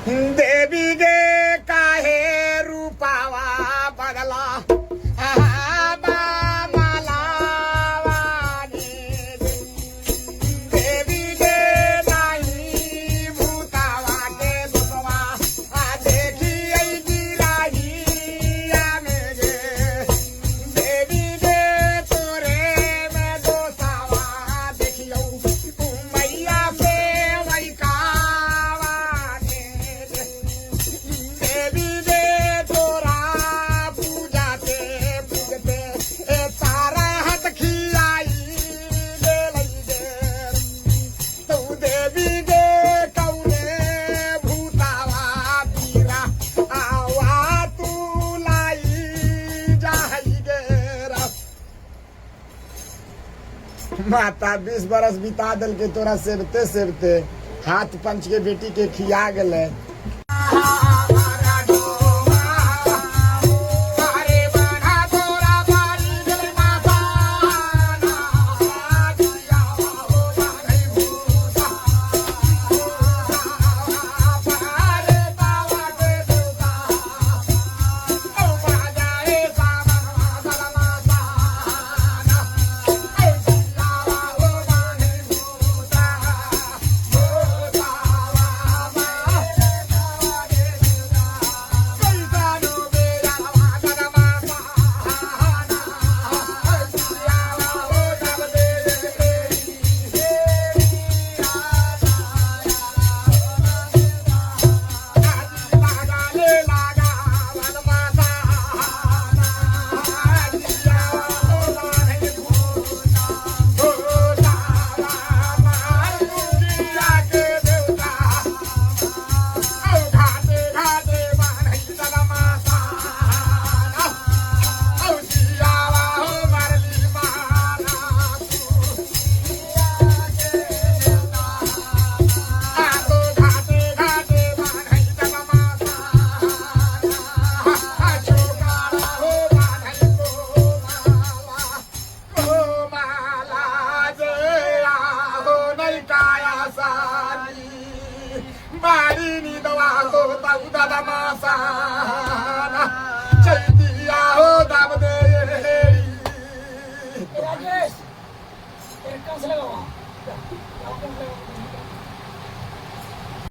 देवी गे काहे रूपावा बदला मला वाणी देवी गे नाही भूतावा के दुसवा देखी ऐकी राही आमे गे देवी गे तोरे में दोसावा देखियो मैया से वैकावाने देवी दे तोरा पूजा ते पूजते ए तारा हाथ खियाई ले लई दे तू देवी दे कौने भूतावा पीरा आवा तू लाई जाई गे माता 20 बरस बिता दल के तोरा सेवते सेवते हाथ पंच के बेटी के खिया गले मारिनी दवा को ताऊ दादा मासाना चैतिया हो दाब दे राजेश एक कांस लगाओ